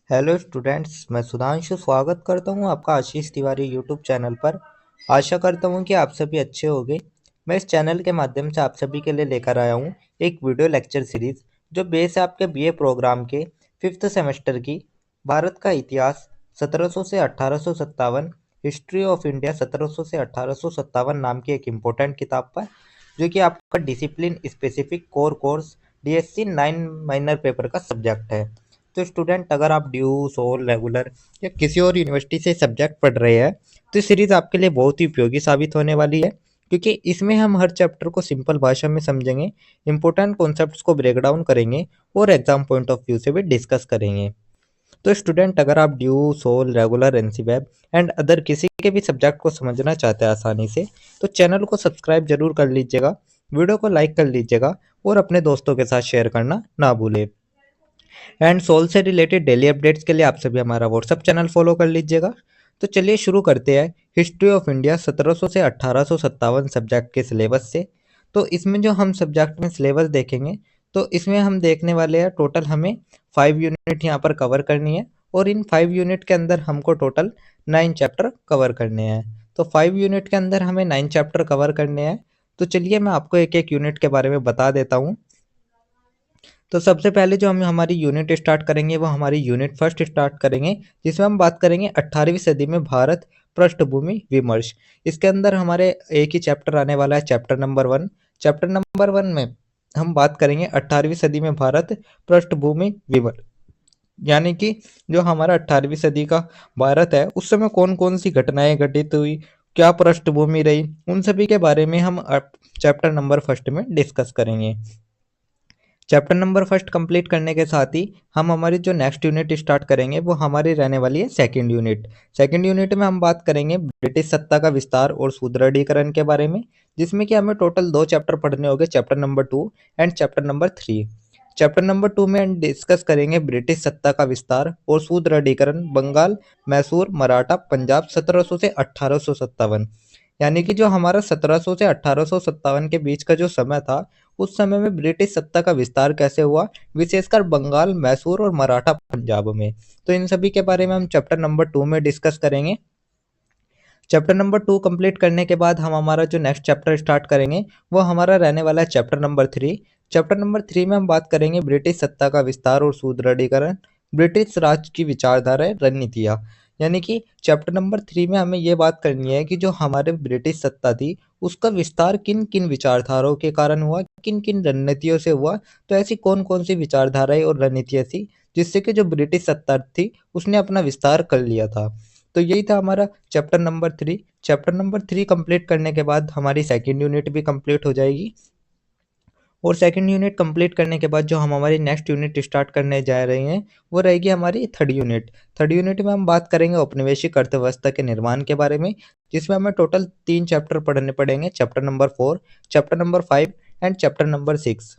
Hello students, मैं सुधांशु स्वागत करता हूं आपका आशीष तिवारी यूट्यूब चैनल पर। आशा करता हूं कि आप सभी अच्छे होंगे। मैं इस चैनल के माध्यम से आप सभी के लिए लेकर आया हूं एक वीडियो लेक्चर सीरीज जो बेस है आपके बीए प्रोग्राम के फिफ्थ सेमेस्टर की भारत का इतिहास 1700 से 1857, हिस्ट्री ऑफ इंडिया 1700 से 1857 नाम की एक इम्पोर्टेंट किताब पर, जो कि आपका discipline specific core course DSC 9 minor paper का सब्जेक्ट है। तो स्टूडेंट, अगर आप ड्यू, सोल, रेगुलर या किसी और यूनिवर्सिटी से सब्जेक्ट पढ़ रहे हैं तो इस सीरीज आपके लिए बहुत ही उपयोगी साबित होने वाली है, क्योंकि इसमें हम हर चैप्टर को सिंपल भाषा में समझेंगे, इंपॉर्टेंट कॉन्सेप्ट्स को ब्रेक डाउन करेंगे और एग्जाम पॉइंट ऑफ व्यू से भी डिस्कस करेंगे। तो स्टूडेंट, अगर आप DU, SOL, regular, NCWEB and other किसी के भी सब्जेक्ट को समझना चाहते हैं आसानी से, तो चैनल को सब्सक्राइब जरूर कर लीजिएगा, वीडियो को लाइक कर लीजिएगा और अपने दोस्तों के साथ शेयर करना ना भूलें। एंड सोल से रिलेटेड डेली अपडेट्स के लिए आप सभी हमारा व्हाट्सअप चैनल फॉलो कर लीजिएगा। तो चलिए शुरू करते हैं हिस्ट्री ऑफ इंडिया 1700 से 1857 सब्जेक्ट के सिलेबस से। तो इसमें जो हम सब्जेक्ट में सिलेबस देखेंगे, तो इसमें हम देखने वाले हैं टोटल हमें 5 यूनिट यहाँ पर कवर करनी है, और इन 5 यूनिट के अंदर हमको टोटल 9 चैप्टर कवर करने हैं। तो 5 यूनिट के अंदर हमें 9 चैप्टर कवर करने हैं। तो चलिए मैं आपको एक एक यूनिट के बारे में बता देता हूँ। तो सबसे पहले जो हम हमारी यूनिट स्टार्ट करेंगे वो हमारी यूनिट फर्स्ट स्टार्ट करेंगे, जिसमें हम बात करेंगे 18वीं सदी में भारत पृष्ठभूमि विमर्श। इसके अंदर हमारे एक ही चैप्टर आने वाला है, चैप्टर नंबर 1। चैप्टर नंबर 1 में हम बात करेंगे 18वीं सदी में भारत पृष्ठभूमि विमर्श, यानी कि जो हमारा 18वीं सदी का भारत है उस समय कौन कौन सी घटनाएं घटित हुई, क्या पृष्ठभूमि रही, उन सभी के बारे में हम चैप्टर नंबर फर्स्ट में डिस्कस करेंगे। चैप्टर नंबर फर्स्ट कंप्लीट करने के साथ ही हम हमारी जो नेक्स्ट यूनिट स्टार्ट करेंगे वो हमारी रहने वाली है सेकंड यूनिट। सेकंड यूनिट में हम बात करेंगे ब्रिटिश सत्ता का विस्तार और सुदृढ़ीकरण के बारे में, जिसमें कि हमें टोटल 2 चैप्टर पढ़ने होंगे, chapter number 2 and chapter number 3। Chapter number 2 में हम डिस्कस करेंगे ब्रिटिश सत्ता का विस्तार और सुदृढ़ीकरण, बंगाल, मैसूर, मराठा, पंजाब 1700 से 1857। यानी कि जो हमारा 1700 से 1857 के बीच का जो समय था, उस समय में ब्रिटिश सत्ता का विस्तार कैसे हुआ, विशेषकर बंगाल, मैसूर और मराठा पंजाब में। तो इन सभी के बारे में हम चैप्टर नंबर 2 में डिस्कस करेंगे। चैप्टर नंबर 2 कंप्लीट करने के बाद हम हमारा जो नेक्स्ट चैप्टर स्टार्ट करेंगे वो हमारा रहने वाला है चैप्टर नंबर 3। चैप्टर नंबर 3 में हम बात करेंगे ब्रिटिश सत्ता का विस्तार और सुदृढ़ीकरण, ब्रिटिश राज की विचारधारा, रणनीतियाँ। यानी कि चैप्टर नंबर 3 में हमें ये बात करनी है कि जो हमारे ब्रिटिश सत्ता थी उसका विस्तार किन किन विचारधाराओं के कारण हुआ, किन किन रणनीतियों से हुआ। तो ऐसी कौन कौन सी विचारधाराएं और रणनीतियाँ थी जिससे कि जो ब्रिटिश सत्ता थी उसने अपना विस्तार कर लिया था। तो यही था हमारा chapter number 3। Chapter number 3 complete करने के बाद हमारी सेकंड यूनिट भी कंप्लीट हो जाएगी, और सेकंड यूनिट कंप्लीट करने के बाद जो हम हमारी नेक्स्ट यूनिट स्टार्ट करने जा रहे हैं वो रहेगी हमारी थर्ड यूनिट। थर्ड यूनिट में हम बात करेंगे औपनिवेशिक अर्थव्यवस्था के निर्माण के बारे में, जिसमें हमें टोटल 3 चैप्टर पढ़ने पड़ेंगे, chapter number 4, chapter number 5 and chapter number 6।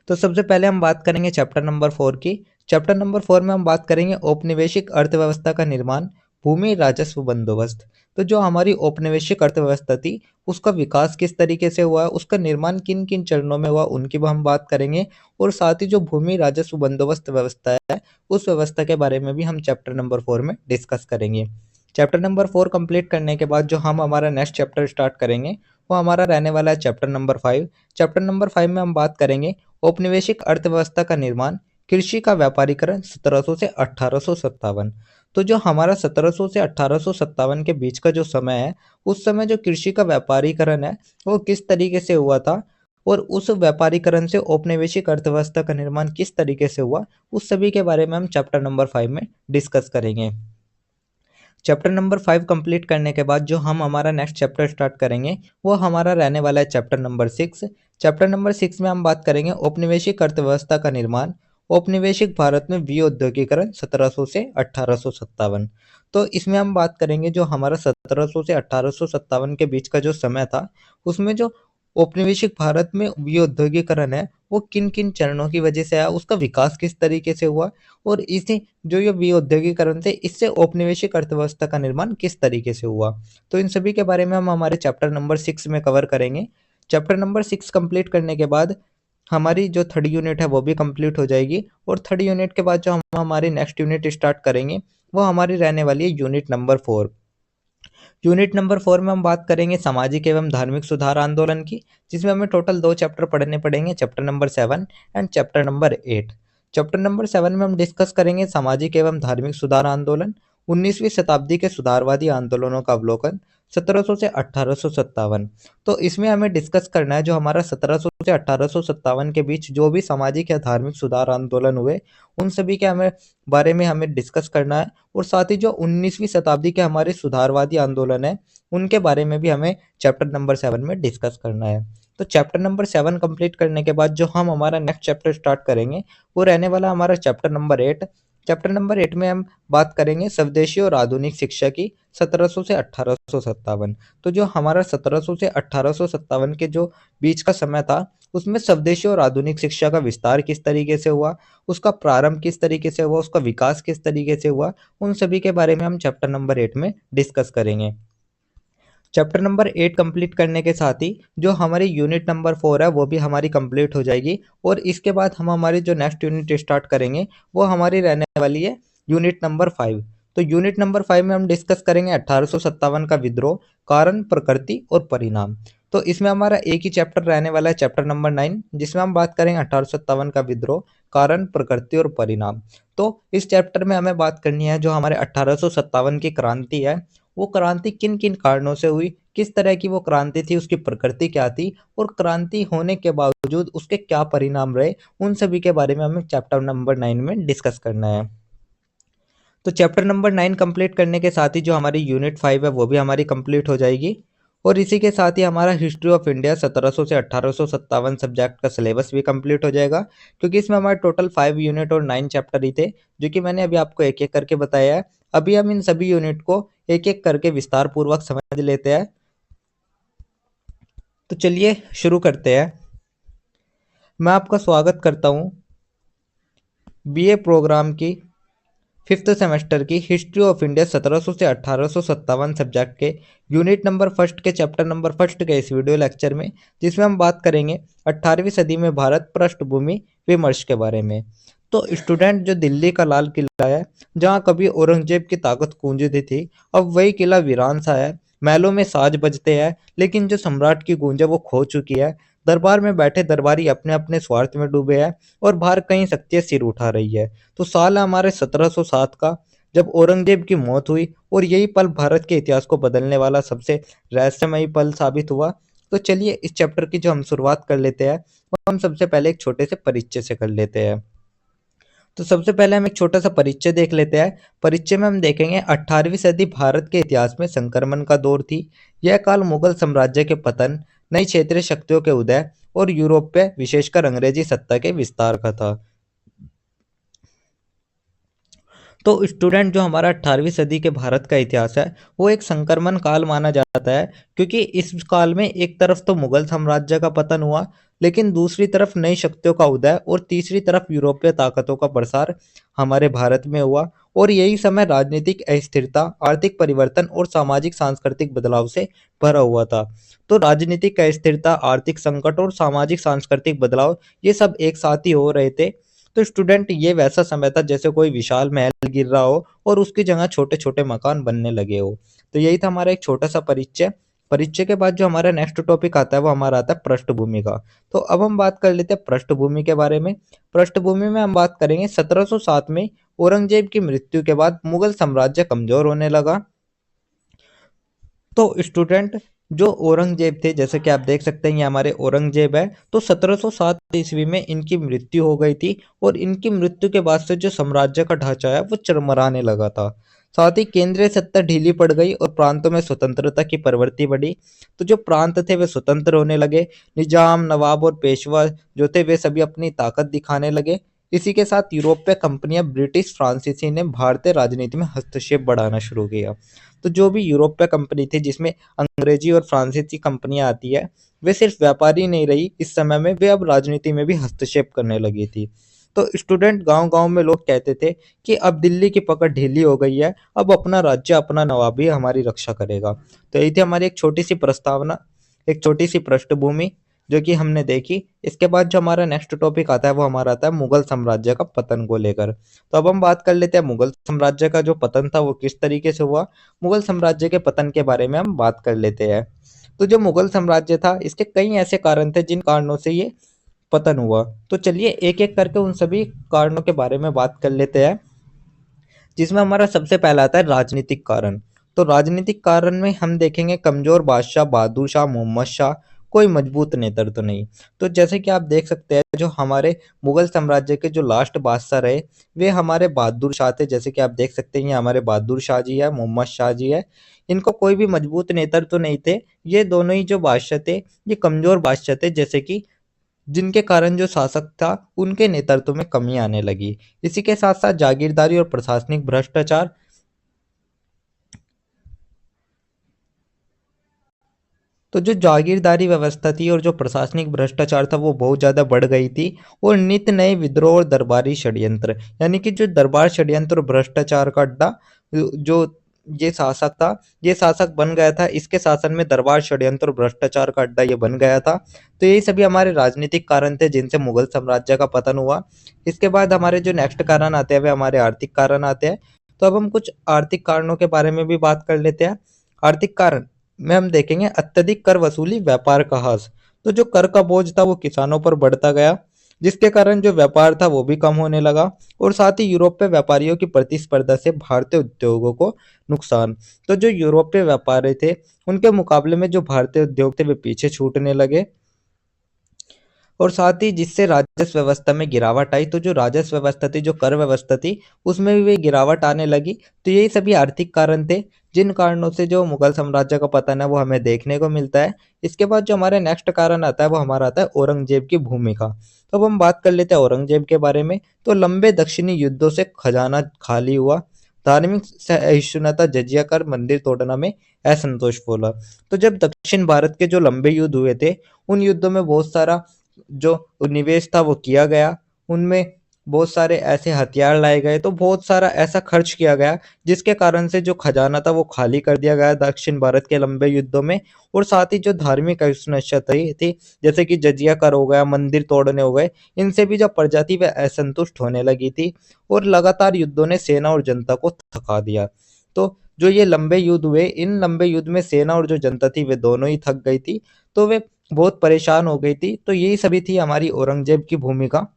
तो सबसे पहले हम बात करेंगे चैप्टर नंबर 4 की। चैप्टर नंबर 4 में हम बात करेंगे औपनिवेशिक अर्थव्यवस्था का निर्माण, भूमि राजस्व बंदोबस्त। तो जो हमारी औपनिवेशिक अर्थव्यवस्था थी उसका विकास किस तरीके से हुआ, उसका निर्माण किन किन चरणों में हुआ, उनकी भी हम बात करेंगे। और साथ ही जो भूमि राजस्व बंदोबस्त व्यवस्था है उस व्यवस्था के बारे में भी हम चैप्टर नंबर 4 में डिस्कस करेंगे। चैप्टर नंबर 4 कंप्लीट करने के बाद जो हम हमारा नेक्स्ट चैप्टर स्टार्ट करेंगे वो हमारा रहने वाला है चैप्टर नंबर 5। चैप्टर नंबर 5 में हम बात करेंगे औपनिवेशिक अर्थव्यवस्था का निर्माण, कृषि का व्यापारीकरण 1700 से 1857। तो जो हमारा 1700 से 1857 के बीच का जो समय है, उस समय जो कृषि का व्यापारीकरण है वो किस तरीके से हुआ था, और उस व्यापारीकरण से औपनिवेशिक अर्थव्यवस्था का निर्माण किस तरीके से हुआ, उस सभी के बारे में हम चैप्टर नंबर 5 में डिस्कस करेंगे। चैप्टर नंबर 5 कंप्लीट करने के बाद जो हम हमारा नेक्स्ट चैप्टर स्टार्ट करेंगे वो हमारा रहने वाला है चैप्टर नंबर 6। चैप्टर नंबर 6 में हम बात करेंगे औपनिवेशिक अर्थव्यवस्था का निर्माण, औपनिवेशिक भारत में विऔद्योगिकरण 1700 से 1857। तो इसमें हम बात करेंगे जो हमारा 1700 से 1857 के बीच का जो समय था, उसमें जो औपनिवेशिक भारत में विऔद्योगिकरण है वो किन किन चरणों की वजह से आया, उसका विकास किस तरीके से हुआ, और इसी जो ये विऔद्योगिकरण थे इससे औपनिवेशिक अर्थव्यवस्था का निर्माण किस तरीके से हुआ। तो इन सभी के बारे में हम हमारे चैप्टर नंबर 6 में कवर करेंगे। चैप्टर नंबर 6 कंप्लीट करने के बाद हमारी जो थर्ड यूनिट है वो भी कंप्लीट हो जाएगी। और थर्ड यूनिट के बाद जो हम हमारी नेक्स्ट यूनिट स्टार्ट करेंगे वो हमारी रहने वाली है यूनिट नंबर 4। यूनिट नंबर 4 में हम बात करेंगे सामाजिक एवं धार्मिक सुधार आंदोलन की, जिसमें हमें टोटल 2 चैप्टर पढ़ने पड़ेंगे, chapter number 7 and chapter number 8। Chapter number 7 में हम डिस्कस करेंगे सामाजिक एवं धार्मिक सुधार आंदोलन, 19वीं शताब्दी के सुधारवादी आंदोलनों का अवलोकन, 1700 से 1857। तो इसमें हमें डिस्कस करना है जो हमारा 1700 से 1857 के बीच जो भी सामाजिक या धार्मिक सुधार आंदोलन हुए, उन सभी के हमें बारे में हमें डिस्कस करना है। और साथ ही जो 19वीं शताब्दी के हमारे सुधारवादी आंदोलन है, उनके बारे में भी हमें चैप्टर नंबर 7 में डिस्कस करना है। तो चैप्टर नंबर 7 कंप्लीट करने के बाद जो हम हमारा नेक्स्ट चैप्टर स्टार्ट करेंगे वो रहने वाला हमारा चैप्टर नंबर 8। चैप्टर नंबर 8 में हम बात करेंगे स्वदेशी और आधुनिक शिक्षा की, 1700 से 1857। तो जो हमारा 1700 से 1857 के जो बीच का समय था, उसमें स्वदेशी और आधुनिक शिक्षा का विस्तार किस तरीके से हुआ, उसका प्रारंभ किस तरीके से हुआ, उसका विकास किस तरीके से हुआ, उन सभी के बारे में हम चैप्टर नंबर 8 में डिस्कस करेंगे। चैप्टर नंबर 8 कंप्लीट करने के साथ ही जो हमारी यूनिट नंबर 4 है वो भी हमारी कंप्लीट हो जाएगी। और इसके बाद हम हमारी जो नेक्स्ट यूनिट स्टार्ट करेंगे वो हमारी रहने वाली है यूनिट नंबर 5। तो यूनिट नंबर 5 में हम डिस्कस करेंगे 1857 का विद्रोह, कारण, प्रकृति और परिणाम। तो इसमें हमारा एक ही चैप्टर रहने वाला है, चैप्टर नंबर 9, जिसमें हम बात करेंगे 1857 का विद्रोह, कारण, प्रकृति और परिणाम। तो इस चैप्टर में हमें बात करनी है जो हमारे 1857 की क्रांति है, वो क्रांति किन किन कारणों से हुई, किस तरह की वो क्रांति थी, उसकी प्रकृति क्या थी, और क्रांति होने के बावजूद उसके क्या परिणाम रहे, उन सभी के बारे में हमें चैप्टर नंबर 9 में डिस्कस करना है। तो चैप्टर नंबर 9 कंप्लीट करने के साथ ही जो हमारी यूनिट 5 है वो भी हमारी कंप्लीट हो जाएगी। और इसी के साथ ही हमारा हिस्ट्री ऑफ इंडिया 1700 से 1857 सब्जेक्ट का सिलेबस भी कंप्लीट हो जाएगा, क्योंकि इसमें हमारे टोटल 5 यूनिट और 9 चैप्टर ही थे, जो कि मैंने अभी आपको एक एक करके बताया है। अभी हम इन सभी यूनिट को एक एक करके विस्तार पूर्वक समझ लेते हैं। तो चलिए शुरू करते हैं। मैं आपका स्वागत करता हूँ बीए प्रोग्राम की 5th सेमेस्टर की हिस्ट्री ऑफ इंडिया 1700 से 1857 सब्जेक्ट के यूनिट नंबर फर्स्ट के चैप्टर नंबर फर्स्ट के इस वीडियो लेक्चर में, जिसमें हम बात करेंगे 18वीं सदी में भारत पृष्ठभूमि विमर्श के बारे में। तो स्टूडेंट, जो दिल्ली का लाल किला है, जहाँ कभी औरंगजेब की ताकत गूंजती थी, अब वही किला वीरान सा है। महलों में साज बजते हैं, लेकिन जो सम्राट की गूंज है वो खो चुकी है। दरबार में बैठे दरबारी अपने अपने स्वार्थ में डूबे हैं, और बाहर कई शक्तियां सिर उठा रही है। तो साल है हमारे 1707 का, जब औरंगजेब की मौत हुई, और यही पल भारत के इतिहास को बदलने वाला सबसे रहस्यमयी पल साबित हुआ। तो चलिए इस चैप्टर की जो हम शुरुआत कर लेते हैं, वो हम सबसे पहले एक छोटे से परिचय से कर लेते हैं। तो सबसे पहले हम एक छोटा सा परिचय देख लेते हैं। परिचय में हम देखेंगे 18वीं सदी भारत के इतिहास में संक्रमण का दौर थी। यह काल मुगल साम्राज्य के पतन, नई क्षेत्रीय शक्तियों के उदय और यूरोप पे विशेषकर अंग्रेजी सत्ता के विस्तार का था। तो स्टूडेंट, जो हमारा 18वीं सदी के भारत का इतिहास है वो एक संक्रमण काल माना जाता है, क्योंकि इस काल में एक तरफ तो मुगल साम्राज्य का पतन हुआ, लेकिन दूसरी तरफ नई शक्तियों का उदय और तीसरी तरफ यूरोपीय ताकतों का प्रसार हमारे भारत में हुआ। और यही समय राजनीतिक अस्थिरता, आर्थिक परिवर्तन और सामाजिक सांस्कृतिक बदलाव से भरा हुआ था। तो राजनीतिक अस्थिरता, आर्थिक संकट और सामाजिक सांस्कृतिक बदलाव, ये सब एक साथ ही हो रहे थे। तो स्टूडेंट, ये वैसा समय था जैसे कोई विशाल महल गिर रहा हो और उसकी जगह छोटे छोटे मकान बनने लगे हो। तो यही था हमारा एक छोटा सा परिचय। परिचय के बाद जो हमारा नेक्स्ट टॉपिक आता है वो हमारा आता है पृष्ठभूमि का। तो अब हम बात कर लेते हैं पृष्ठभूमि के बारे में। पृष्ठभूमि में हम बात करेंगे 1707 में औरंगजेब की मृत्यु के बाद मुगल साम्राज्य कमजोर होने लगा। तो स्टूडेंट, जो औरंगजेब थे, जैसे कि आप देख सकते हैं ये हमारे औरंगजेब है, तो 1707 ईस्वी में इनकी मृत्यु हो गई थी। और इनकी मृत्यु के बाद से जो साम्राज्य का ढांचा है वो चरमराने लगा था। साथ ही केंद्रीय सत्ता ढीली पड़ गई और प्रांतों में स्वतंत्रता की प्रवृत्ति बढ़ी। तो जो प्रांत थे वे स्वतंत्र होने लगे। निजाम, नवाब और पेशवा जो थे वे सभी अपनी ताकत दिखाने लगे। इसी के साथ यूरोपीय कंपनियां, ब्रिटिश, फ्रांसीसी ने भारतीय राजनीति में हस्तक्षेप बढ़ाना शुरू किया। तो जो भी यूरोपीय कंपनी थी, जिसमें अंग्रेजी और फ्रांसीसी कंपनियां आती है, वे सिर्फ व्यापारी नहीं रही इस समय में, वे अब राजनीति में भी हस्तक्षेप करने लगी थी। तो स्टूडेंट, गांव गांव में लोग कहते थे कि अब दिल्ली की पकड़ ढीली हो गई है, अब अपना राज्य, अपना नवाब ही हमारी रक्षा करेगा। तो यही थी हमारी एक छोटी सी प्रस्तावना, एक छोटी सी पृष्ठभूमि। जो कि हमने देखी। इसके बाद जो हमारा नेक्स्ट टॉपिक आता है वो हमारा आता है मुगल साम्राज्य का पतन को लेकर। तो अब हम बात कर लेते हैं मुगल साम्राज्य का जो पतन था वो किस तरीके से हुआ। मुगल साम्राज्य के पतन के बारे में हम बात कर लेते हैं। तो जो मुगल साम्राज्य था इसके कई ऐसे कारण थे जिन कारणों से ये पतन हुआ। तो चलिए एक एक करके उन सभी कारणों के बारे में बात कर लेते हैं, जिसमें हमारा सबसे पहला आता है राजनीतिक कारण। तो राजनीतिक कारण में हम देखेंगे कमजोर बादशाह, बहादुर शाह, मोहम्मद शाह, कोई मजबूत नेतृत्व तो नहीं। तो जैसे कि आप देख सकते हैं जो हमारे मुगल साम्राज्य के जो लास्ट बादशाह रहे वे हमारे बहादुर शाह थे। जैसे कि आप देख सकते हैं ये हमारे बहादुर शाह जी है, मोहम्मद शाह जी है। इनको कोई भी मजबूत नेतृत्व तो नहीं थे। ये दोनों ही जो बादशाह थे ये कमजोर बादशाह थे, जैसे कि जिनके कारण जो शासक था उनके नेतृत्व में कमी आने लगी। इसी के साथ साथ जागीरदारी और प्रशासनिक भ्रष्टाचार। तो जो जागीरदारी व्यवस्था थी और जो प्रशासनिक भ्रष्टाचार था वो बहुत ज़्यादा बढ़ गई थी। और नित्य नए विद्रोह और दरबारी षड्यंत्र, यानी कि जो दरबार षड्यंत्र और भ्रष्टाचार का अड्डा जो ये शासक था, ये शासक बन गया था। इसके शासन में दरबार षड्यंत्र और भ्रष्टाचार का अड्डा ये बन गया था। तो ये सभी हमारे राजनीतिक कारण थे जिनसे मुगल साम्राज्य का पतन हुआ। इसके बाद हमारे जो नेक्स्ट कारण आते हैं वे हमारे आर्थिक कारण आते हैं। तो अब हम कुछ आर्थिक कारणों के बारे में भी बात कर लेते हैं। आर्थिक कारण में हम देखेंगे अत्यधिक कर वसूली, व्यापार का ह्रास। तो जो कर का बोझ था वो किसानों पर बढ़ता गया, जिसके कारण जो व्यापार था वो भी कम होने लगा। और साथ ही यूरोपीय व्यापारियों की प्रतिस्पर्धा से भारतीय उद्योगों को नुकसान। तो जो यूरोपीय व्यापारी थे उनके मुकाबले में जो भारतीय उद्योग थे वे पीछे छूटने लगे। और साथ ही जिससे राजस्व व्यवस्था में गिरावट आई। तो जो राजस्व व्यवस्था थी, जो कर व्यवस्था थी, उसमें भी गिरावट आने लगी। तो यही सभी आर्थिक कारण थे जिन कारणों से जो मुगल साम्राज्य का पतन है वो हमें देखने को मिलता है। इसके बाद जो हमारे नेक्स्ट कारण आता है वो हमारा आता है औरंगजेब की भूमिका। तो अब हम बात कर लेते हैं औरंगजेब के बारे में। तो लंबे दक्षिणी युद्धों से खजाना खाली हुआ, धार्मिक सहिष्णुता, जजिया कर, मंदिर तोड़ना में असंतोष बोला। तो जब दक्षिण भारत के जो लंबे युद्ध हुए थे उन युद्धों में बहुत सारा जो निवेश था वो किया गया। उनमें बहुत सारे ऐसे हथियार लाए गए, तो बहुत सारा ऐसा खर्च किया गया जिसके कारण से जो खजाना था वो खाली कर दिया गया दक्षिण भारत के लंबे युद्धों में। और साथ ही जो धार्मिक अहिंसा थी, जैसे कि जजिया कर हो गया, मंदिर तोड़ने हो गए, इनसे भी जो प्रजा थी वह असंतुष्ट होने लगी थी। और लगातार युद्धों ने सेना और जनता को थका दिया। तो जो ये लंबे युद्ध हुए, इन लंबे युद्ध में सेना और जो जनता थी वे दोनों ही थक गई थी। तो वे बहुत परेशान हो गई थी। तो यही सभी थी हमारी औरंगजेब की भूमिका।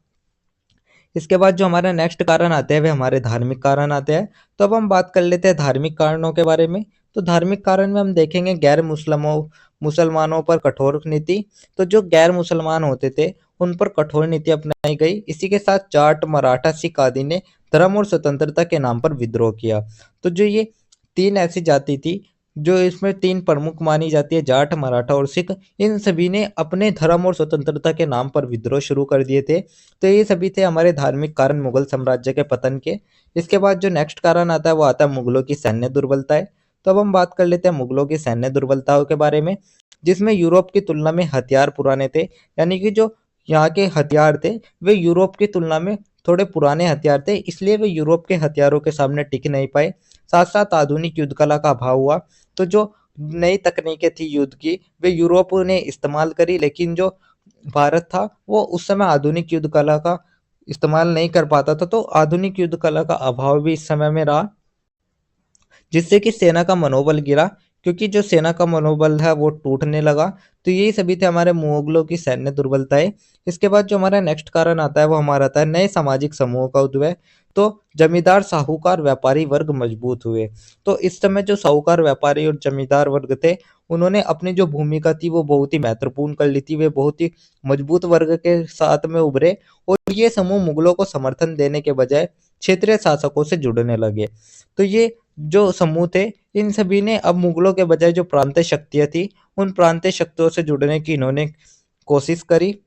इसके बाद जो हमारा नेक्स्ट कारण आते हैं वे हमारे धार्मिक कारण आते हैं। तो अब हम बात कर लेते हैं धार्मिक कारणों के बारे में। तो धार्मिक कारण में हम देखेंगे गैर मुस्लिमों मुसलमानों पर कठोर नीति। तो जो गैर मुसलमान होते थे उन पर कठोर नीति अपनाई गई। इसी के साथ जाट, मराठा, सिख आदि ने धर्म और स्वतंत्रता के नाम पर विद्रोह किया। तो जो ये तीन ऐसी जाति थी, जो इसमें तीन प्रमुख मानी जाती है, जाट, मराठा और सिख, इन सभी ने अपने धर्म और स्वतंत्रता के नाम पर विद्रोह शुरू कर दिए थे। तो ये सभी थे हमारे धार्मिक कारण मुगल साम्राज्य के पतन के। इसके बाद जो नेक्स्ट कारण आता है वो आता है मुगलों की सैन्य दुर्बलताएं। तो अब हम बात कर लेते हैं मुगलों की सैन्य दुर्बलताओं के बारे में, जिसमें यूरोप की तुलना में हथियार पुराने थे। यानी कि जो यहाँ के हथियार थे वे यूरोप की तुलना में थोड़े पुराने हथियार थे, इसलिए वे यूरोप के हथियारों के सामने टिक नहीं पाए। साथ साथ आधुनिक युद्ध कला का अभाव हुआ। तो जो नई तकनीकें थी युद्ध की वे यूरोप ने इस्तेमाल करी, लेकिन जो भारत था वो उस समय आधुनिक युद्ध कला का इस्तेमाल नहीं कर पाता था। तो आधुनिक युद्ध कला का अभाव भी इस समय में रहा, जिससे कि सेना का मनोबल गिरा, क्योंकि जो सेना का मनोबल है वो टूटने लगा। तो यही सभी थे हमारे मुगलों की सैन्य दुर्बलताएं। इसके बाद जो हमारा नेक्स्ट कारण आता है वो हमारा आता है नए सामाजिक समूहों का उदय। तो जमींदार, साहूकार, व्यापारी वर्ग मजबूत हुए। तो इस समय जो साहूकार, व्यापारी और जमींदार वर्ग थे उन्होंने अपनी जो भूमिका थी वो बहुत ही महत्वपूर्ण कर ली थी। वे बहुत ही मजबूत वर्ग के साथ में उभरे और ये समूह मुगलों को समर्थन देने के बजाय क्षेत्रीय शासकों से जुड़ने लगे। तो ये जो समूह थे इन सभी ने अब मुगलों के बजाय जो प्रांतीय शक्तियां थी उन प्रांतीय शक्तियों से जुड़ने की इन्होंने कोशिश करी।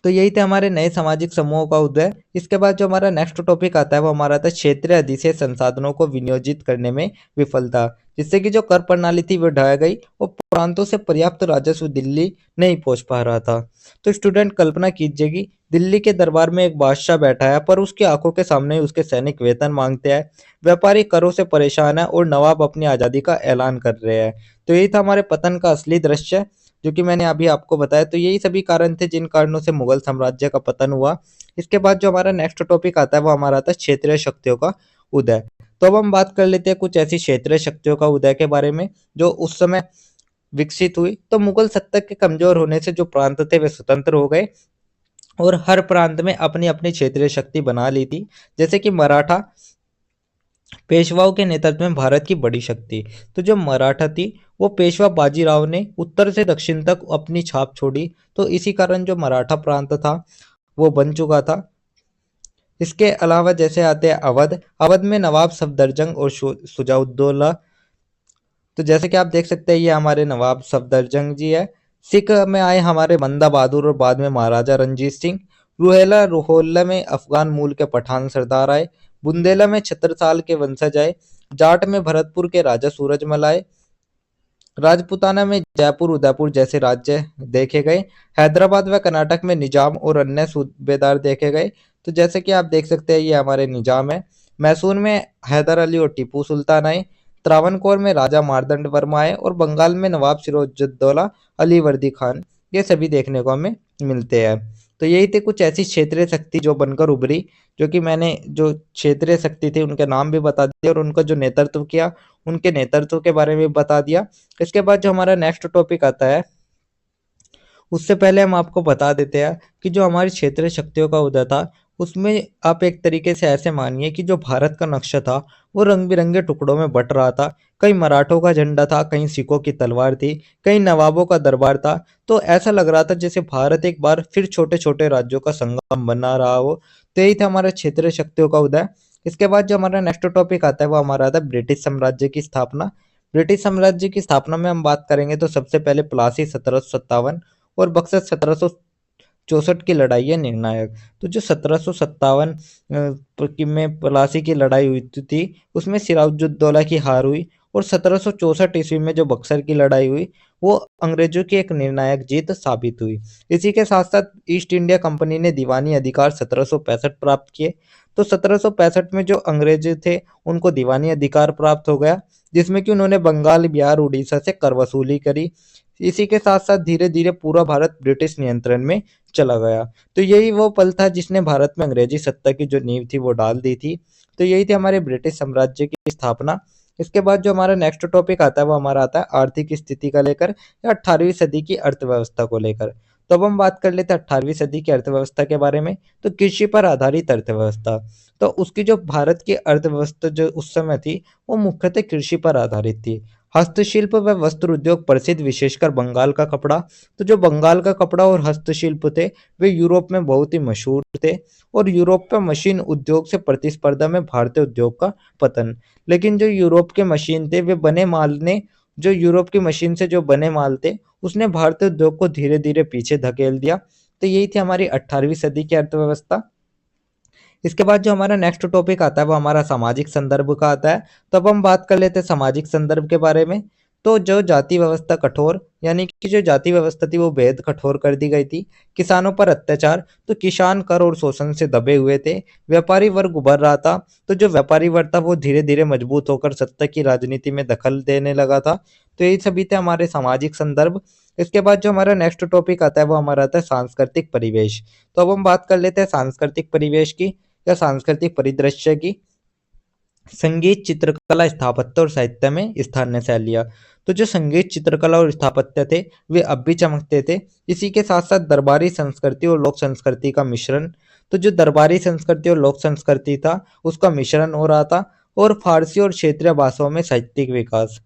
तो यही थे हमारे नए सामाजिक समूहों का उदय। इसके बाद जो हमारा नेक्स्ट टॉपिक आता है वो हमारा था क्षेत्रीय अधिशेष संसाधनों को विनियोजित करने में विफलता, जिससे कि जो कर प्रणाली थी वो ढह गई और प्रांतों से पर्याप्त राजस्व दिल्ली नहीं पहुंच पा रहा था। तो स्टूडेंट कल्पना कीजिए कि दिल्ली के दरबार में एक बादशाह बैठा है पर उसकी आंखों के सामने ही उसके सैनिक वेतन मांगते हैं, व्यापारी करों से परेशान है और नवाब अपनी आजादी का ऐलान कर रहे हैं। तो यही था हमारे पतन का असली दृश्य। जो कि मैंने अभी आपको बताया। तो यही सभी कारण थे जिन कारणों से मुगल साम्राज्य का पतन हुआ। इसके बाद जो हमारा नेक्स्ट टॉपिक आता है वो हमारा आता है क्षेत्रीय शक्तियों का उदय। तो अब हम बात कर लेते हैं कुछ ऐसी क्षेत्रीय शक्तियों का उदय के बारे में जो उस समय विकसित हुई। तो मुगल सत्ता के कमजोर होने से जो प्रांत थे वे स्वतंत्र हो गए और हर प्रांत में अपनी अपनी क्षेत्रीय शक्ति बना ली थी। जैसे कि मराठा पेशवाओं के नेतृत्व में भारत की बड़ी शक्ति। तो जो मराठा थी वो पेशवा बाजीराव ने उत्तर से दक्षिण तक अपनी छाप छोड़ी। तो इसी कारण जो मराठा प्रांत था वो बन चुका था। इसके अलावा जैसे आते हैं अवध। अवध में नवाब सफदरजंग और शुजाउद्दौला। तो जैसे कि आप देख सकते हैं ये हमारे नवाब सफदरजंग जी है। सिख में आए हमारे बंदा बहादुर और बाद में महाराजा रंजीत सिंह। रुहेला रोहोल्ला में अफगान मूल के पठान सरदार आए। बुंदेला में छत्रसाल के वंशज आए। जाट में भरतपुर के राजा सूरजमल आए। राजपूताना में जयपुर उदयपुर जैसे राज्य देखे गए। हैदराबाद व कर्नाटक में निजाम और अन्य सूबेदार देखे गए। तो जैसे कि आप देख सकते हैं ये हमारे निजाम है। मैसूर में हैदर अली और टीपू सुल्तान आए। त्रावणकोर में राजा मार्तंड वर्मा आए और बंगाल में नवाब सिराजुद्दौला अली वर्दी खान। ये सभी देखने को हमें मिलते हैं। तो यही थे कुछ ऐसी क्षेत्रीय शक्ति जो बनकर उभरी, जो कि मैंने जो क्षेत्रीय शक्ति थी उनके नाम भी बता दिए और उनका जो नेतृत्व किया उनके नेतृत्व के बारे में बता दिया। इसके बाद जो हमारा नेक्स्ट टॉपिक आता है उससे पहले हम आपको बता देते हैं कि जो हमारी क्षेत्रीय शक्तियों का उदय था उसमें आप एक तरीके से ऐसे मानिए कि जो भारत का नक्शा था वो रंग बिरंगे टुकड़ों में बट रहा था। कहीं मराठों का झंडा था, कहीं सिखों की तलवार थी, कहीं नवाबों का दरबार था। तो ऐसा लग रहा था जैसे भारत एक बार फिर छोटे छोटे राज्यों का संगम बना रहा हो। तो यही था हमारे क्षेत्रीय शक्तियों का उदय। इसके बाद जो हमारा नेक्स्ट टॉपिक आता है वो हमारा आता है ब्रिटिश साम्राज्य की स्थापना। ब्रिटिश साम्राज्य की स्थापना में हम बात करेंगे तो सबसे पहले प्लासी 1757 और बक्सर 1764 की लड़ाई है निर्णायक। तो जो 1757 में प्लासी की लड़ाई हुई थी उसमें सिराजुद्दौला की हार हुई और 1764 ईस्वी में जो बक्सर की लड़ाई हुई वो अंग्रेजों की एक निर्णायक जीत साबित हुई। इसी के साथ साथ ईस्ट इंडिया कंपनी ने दीवानी अधिकार 1765 प्राप्त किए। तो 1765 में जो अंग्रेज थे उनको दीवानी अधिकार प्राप्त हो गया जिसमें कि उन्होंने बंगाल, बिहार, उड़ीसा से कर वसूली करी। इसी के साथ साथ धीरे धीरे पूरा भारत ब्रिटिश नियंत्रण में चला गया। तो यही वो पल था जिसने भारत में अंग्रेजी सत्ता की जो नींव थी वो डाल दी थी। तो यही थी हमारे ब्रिटिश साम्राज्य की स्थापना। इसके बाद जो हमारा नेक्स्ट टॉपिक आता है वो हमारा आता है आर्थिक स्थिति का लेकर या 18वीं सदी की अर्थव्यवस्था को लेकर। तो अब हम बात कर लेते हैं 18वीं सदी की अर्थव्यवस्था के बारे में। तो कृषि पर आधारित अर्थव्यवस्था। तो उसकी जो भारत की अर्थव्यवस्था जो उस समय थी वो मुख्यतः कृषि पर आधारित थी। हस्तशिल्प व वस्त्र उद्योग प्रसिद्ध, विशेषकर बंगाल का कपड़ा। तो जो बंगाल का कपड़ा और हस्तशिल्प थे वे यूरोप में बहुत ही मशहूर थे और यूरोप में मशीन उद्योग से प्रतिस्पर्धा में भारतीय उद्योग का पतन। लेकिन जो यूरोप के मशीन थे वे बने माल ने जो यूरोप की मशीन से जो बने माल थे उसने भारतीय उद्योग को धीरे धीरे पीछे धकेल दिया। तो यही थी हमारी 18वीं सदी की अर्थव्यवस्था। इसके बाद जो हमारा नेक्स्ट टॉपिक आता है वो हमारा सामाजिक संदर्भ का आता है। तो अब हम बात कर लेते हैं सामाजिक संदर्भ के बारे में। तो जो जाति व्यवस्था कठोर, यानी कि जो जाति व्यवस्था थी वो बेहद कठोर कर दी गई थी। किसानों पर अत्याचार। तो किसान कर और शोषण से दबे हुए थे। व्यापारी वर्ग उभर रहा था। तो जो व्यापारी वर्ग था वो धीरे धीरे मजबूत होकर सत्ता की राजनीति में दखल देने लगा था। तो यही सभी थे हमारे सामाजिक संदर्भ। इसके बाद जो हमारा नेक्स्ट टॉपिक आता है वो हमारा आता है सांस्कृतिक परिवेश। तो अब हम बात कर लेते हैं सांस्कृतिक परिवेश की या सांस्कृतिक परिदृश्य की। संगीत, चित्रकला, स्थापत्य और साहित्य में स्थानीय शैलियाँ। तो जो संगीत, चित्रकला और स्थापत्य थे वे अब भी चमकते थे। इसी के साथ साथ दरबारी संस्कृति और लोक संस्कृति का मिश्रण। तो जो दरबारी संस्कृति और लोक संस्कृति था उसका मिश्रण हो रहा था। और फारसी और क्षेत्रीय भाषाओं में साहित्यिक विकास।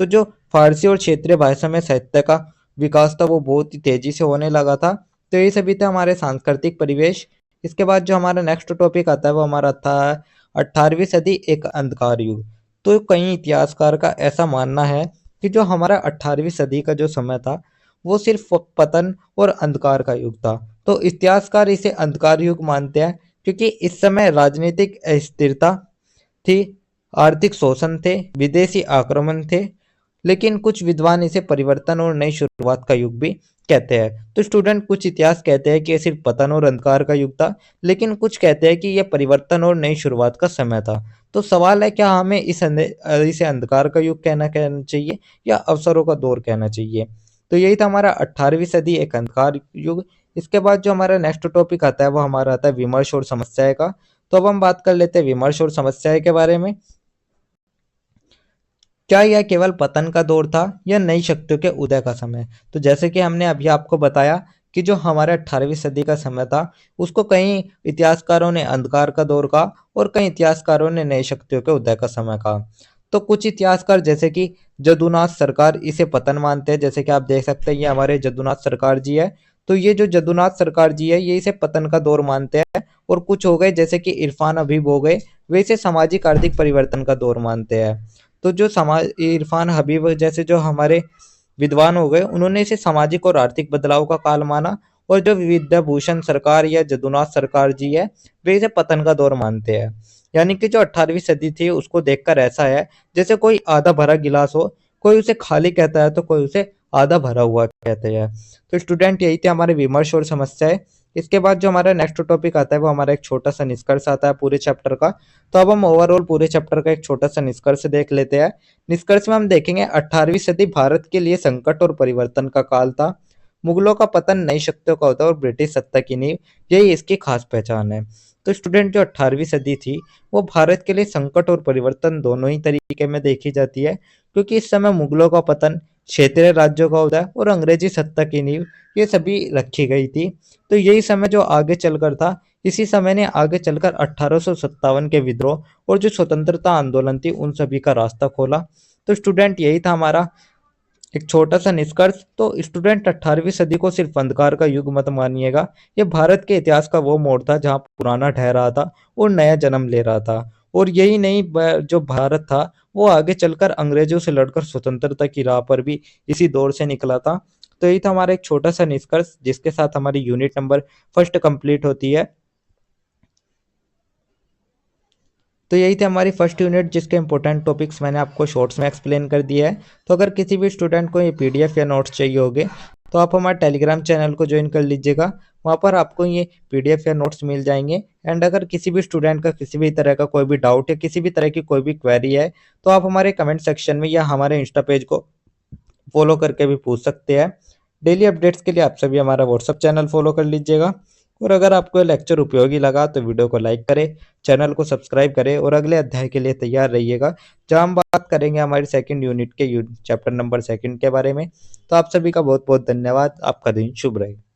तो जो फारसी और क्षेत्रीय भाषा में साहित्य का विकास था वो बहुत ही तेजी से होने लगा था। तो ये सभी थे हमारे सांस्कृतिक परिवेश। इसके बाद जो हमारा नेक्स्ट टॉपिक आता है वो हमारा था 18वीं सदी एक अंधकार युग। तो कई इतिहासकार का ऐसा मानना है कि जो हमारा 18वीं सदी का जो समय था वो सिर्फ पतन और अंधकार का युग था। तो इतिहासकार इसे अंधकार युग मानते हैं क्योंकि इस समय राजनीतिक अस्थिरता थी, आर्थिक शोषण थे, विदेशी आक्रमण थे। लेकिन कुछ विद्वान इसे परिवर्तन और नई शुरुआत का युग भी कहते हैं। तो स्टूडेंट, कुछ इतिहास कहते हैं कि ये सिर्फ पतन और अंधकार का युग था, लेकिन कुछ कहते हैं कि यह परिवर्तन और नई शुरुआत का समय था। तो सवाल है क्या हमें इसे अंधकार का युग कहना चाहिए या अवसरों का दौर कहना चाहिए। तो यही था हमारा 18वीं सदी एक अंधकार युग। इसके बाद जो हमारा नेक्स्ट टॉपिक आता है वो हमारा आता है विमर्श और समस्याएं का। तो अब हम बात कर लेते हैं विमर्श और समस्याएं के बारे में। क्या यह केवल पतन का दौर था या नई शक्तियों के उदय का समय? तो जैसे कि हमने अभी आपको बताया कि जो हमारे 18वीं सदी का समय था उसको कई इतिहासकारों ने अंधकार का दौर कहा और कई इतिहासकारों ने नई शक्तियों के उदय का समय कहा। तो कुछ इतिहासकार जैसे कि जदुनाथ सरकार इसे पतन मानते हैं। जैसे कि आप देख सकते हैं ये हमारे जदुनाथ सरकार जी है। तो ये जो जदुनाथ सरकार जी है ये इसे पतन का दौर मानते हैं। और कुछ हो गए जैसे कि इरफान हबीब हो गए, वे इसे सामाजिक आर्थिक परिवर्तन का दौर मानते हैं। तो जो समाज इरफान हबीब जैसे जो हमारे विद्वान हो गए उन्होंने इसे सामाजिक और आर्थिक बदलाव का काल माना। और जो विद्याभूषण सरकार या जदुनाथ सरकार जी है वे इसे पतन का दौर मानते हैं। यानी कि जो 18वीं सदी थी उसको देखकर ऐसा है जैसे कोई आधा भरा गिलास हो, कोई उसे खाली कहता है तो कोई उसे आधा भरा हुआ कहते हैं। तो स्टूडेंट यही थे हमारे विमर्श और समस्याएं। इसके बाद जो हमारा नेक्स्ट टॉपिक आता है वो हमारा एक छोटा सा निष्कर्ष आता है पूरे चैप्टर का। तो अब हम ओवरऑल पूरे चैप्टर का एक छोटा सा निष्कर्ष देख लेते हैं। निष्कर्ष में हम देखेंगे 18वीं सदी भारत के लिए संकट और परिवर्तन का काल था। मुगलों का पतन नई शक्तियों का होता और ब्रिटिश सत्ता की नींव, यही इसकी खास पहचान है। तो स्टूडेंट जो 18वीं सदी थी वो भारत के लिए संकट और परिवर्तन दोनों ही तरीके में देखी जाती है, क्योंकि इस समय मुगलों का पतन, क्षेत्रीय राज्यों का उदय और अंग्रेजी सत्ता की नींव ये सभी रखी गई थी। तो यही समय जो आगे चलकर था, इसी समय ने आगे चलकर 1857 के विद्रोह और जो स्वतंत्रता आंदोलन थी उन सभी का रास्ता खोला। तो स्टूडेंट यही था हमारा एक छोटा सा निष्कर्ष। तो स्टूडेंट 18वीं सदी को सिर्फ अंधकार का युग मत मानिएगा, ये भारत के इतिहास का वो मोड़ था जहाँ पुराना ठहर रहा था और नया जन्म ले रहा था। और यही नहीं जो भारत था वो आगे चलकर अंग्रेजों से लड़कर स्वतंत्रता की राह पर भी इसी दौर से निकला था। तो यही था हमारा एक छोटा सा निष्कर्ष जिसके साथ हमारी यूनिट नंबर फर्स्ट कंप्लीट होती है। तो यही थी हमारी फर्स्ट यूनिट जिसके इंपॉर्टेंट टॉपिक्स मैंने आपको शॉर्ट्स में एक्सप्लेन कर दिया है। तो अगर किसी भी स्टूडेंट को ये पीडीएफ या नोट्स चाहिए होंगे तो आप हमारे टेलीग्राम चैनल को ज्वाइन कर लीजिएगा। वहाँ पर आपको ये पीडीएफ या नोट्स मिल जाएंगे। एंड अगर किसी भी स्टूडेंट का किसी भी तरह का कोई भी डाउट या किसी भी तरह की कोई भी क्वेरी है तो आप हमारे कमेंट सेक्शन में या हमारे इंस्टा पेज को फॉलो करके भी पूछ सकते हैं। डेली अपडेट्स के लिए आप सभी हमारा व्हाट्सअप चैनल फॉलो कर लीजिएगा। और अगर आपको ये लेक्चर उपयोगी लगा तो वीडियो को लाइक करें, चैनल को सब्सक्राइब करें और अगले अध्याय के लिए तैयार रहिएगा जहां हम बात करेंगे हमारी सेकंड यूनिट के चैप्टर नंबर सेकंड के बारे में। तो आप सभी का बहुत बहुत धन्यवाद। आपका दिन शुभ रहे।